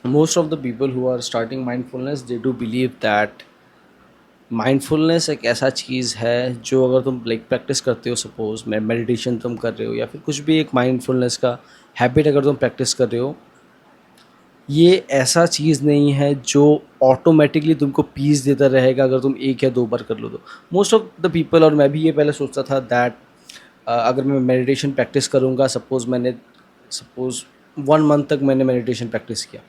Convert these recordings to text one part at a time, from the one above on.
most of the people who are starting mindfulness, they do believe that mindfulness एक ऐसा चीज़ है जो अगर तुम लाइक प्रैक्टिस करते हो, सपोज मेडिटेशन तुम कर रहे हो या फिर कुछ भी एक माइंडफुलनेस का हैबिट अगर तुम प्रैक्टिस कर रहे हो, ये ऐसा चीज़ नहीं है जो ऑटोमेटिकली तुमको पीस देता रहेगा अगर तुम एक या दो बार कर लो तो। मोस्ट ऑफ द पीपल, और मैं भी ये पहले सोचता था दैट अगर मैं मेडिटेशन प्रैक्टिस करूँगा, सपोज़ 1 मंथ तक मैंने मेडिटेशन प्रैक्टिस किया,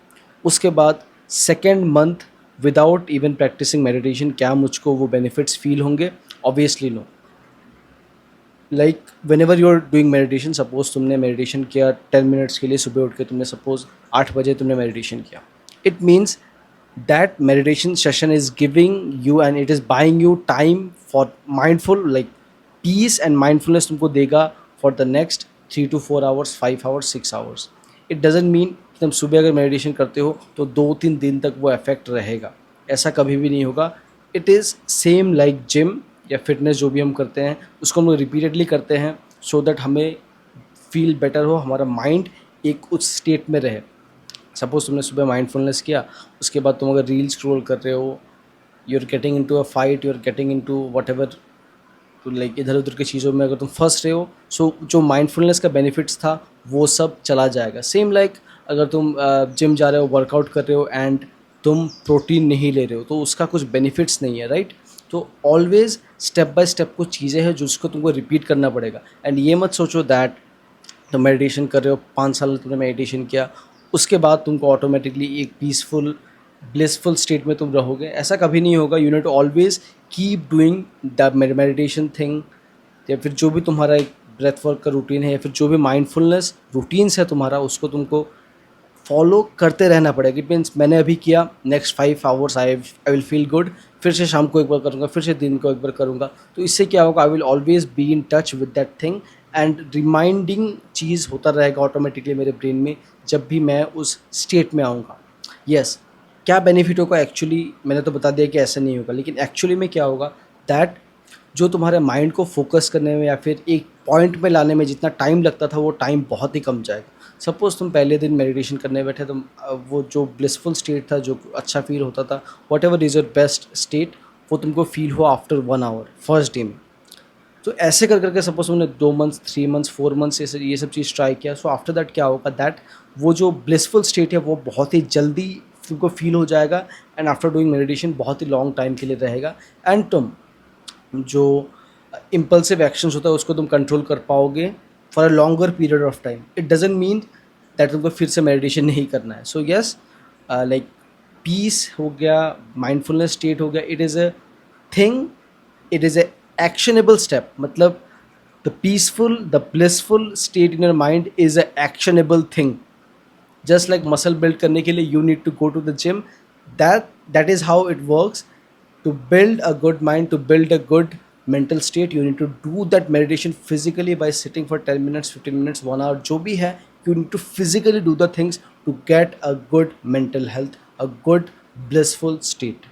उसके बाद second month without even practising meditation क्या मुझको वो बेनिफिट्स फील होंगे? Obviously no. Like whenever you are doing meditation, suppose तुमने मेडिटेशन किया 10 मिनट्स के लिए, सुबह उठ के तुमने सपोज 8 बजे तुमने मेडिटेशन किया, it means that meditation session is giving you and it is buying you time for mindful, like peace and mindfulness तुमको देगा for the next 3 to 4 hours, 5 hours, 6 hours. It doesn't mean कि तुम सुबह अगर meditation करते हो तो 2-3 दिन तक वो इफेक्ट रहेगा, ऐसा कभी भी नहीं होगा. It is same like gym या फिटनेस, जो भी हम करते हैं उसको हम लोग रिपीटेडली करते हैं सो दैट हमें फील बेटर हो, हमारा माइंड एक उस स्टेट में रहे. सपोज तुमने सुबह माइंडफुलनेस किया, उसके बाद तुम अगर रील स्क्रॉल कर रहे हो, you are getting into a fight, you are getting into whatever, तो लाइक इधर उधर की चीज़ों में अगर तुम फंस रहे हो, सो जो माइंडफुलनेस का बेनिफिट्स था वो सब चला जाएगा. सेम लाइक अगर तुम जिम जा रहे हो, वर्कआउट कर रहे हो एंड तुम प्रोटीन नहीं ले रहे हो, तो उसका कुछ बेनिफिट्स नहीं है, राइट? तो ऑलवेज स्टेप बाय स्टेप कुछ चीज़ें हैं जिसको तुमको रिपीट करना पड़ेगा. एंड ये मत सोचो दैट तुम मेडिटेशन कर रहे हो, 5 साल तुमने मेडिटेशन किया, उसके बाद तुमको ऑटोमेटिकली एक पीसफुल ब्लिसफुल स्टेट में तुम रहोगे. ऐसा कभी नहीं होगा. You need to always keep doing the meditation thing, या फिर जो भी तुम्हारा एक ब्रेथ वर्क का रूटीन है या फिर जो भी माइंडफुलनेस रूटीन्स है तुम्हारा, उसको तुमको फॉलो करते रहना पड़ेगा. इट मीन्स मैंने अभी किया, next 5 hours I will feel good, फिर से शाम को एक बार करूँगा, फिर से दिन को एक बार करूँगा. तो इससे क्या होगा, I will always be in touch with that thing and reminding चीज़ होता रहेगा ऑटोमेटिकली मेरे ब्रेन में जब भी मैं उस स्टेट में आऊँगा. यस, क्या बेनिफिट होगा एक्चुअली, मैंने तो बता दिया कि ऐसा नहीं होगा, लेकिन एक्चुअली में क्या होगा दैट जो तुम्हारे माइंड को फोकस करने में या फिर एक पॉइंट में लाने में जितना टाइम लगता था, वो टाइम बहुत ही कम जाएगा. सपोज़ तुम पहले दिन मेडिटेशन करने बैठे, तो वो जो ब्लिसफुल स्टेट था, जो अच्छा फील होता था, what ever is your best state, वो तुमको फील हुआ आफ्टर 1 आवर फर्स्ट डे में. तो ऐसे कर करके सपोज तुमने 2 मंथ्स, 3 मंथ्स, 4 मंथ्स ये सब चीज़ ट्राई किया, सो आफ्टर दैट क्या होगा दैट वो जो ब्लिसफुल स्टेट है वो बहुत ही जल्दी तुमको फील हो जाएगा. एंड आफ्टर डूइंग मेडिटेशन बहुत ही लॉन्ग टाइम के लिए रहेगा. एंड तुम जो इम्पल्सिव एक्शंस होता है उसको तुम कंट्रोल कर पाओगे for a longer period of time. It doesn't mean that तुमको फिर से मेडिटेशन नहीं करना है. सो यस, लाइक पीस हो गया, माइंडफुलनेस स्टेट हो गया, it is a thing, it is a actionable step. मतलब the peaceful, the blissful state in your mind is a actionable thing. Just like muscle build करने के लिए you need to go to the gym, that is how it works. To build a good mind, to build a good mental state, you need to do that meditation physically by sitting for 10 minutes, 15 minutes, 1 hour, जो भी है, you need to physically do the things to get a good mental health, a good blissful state.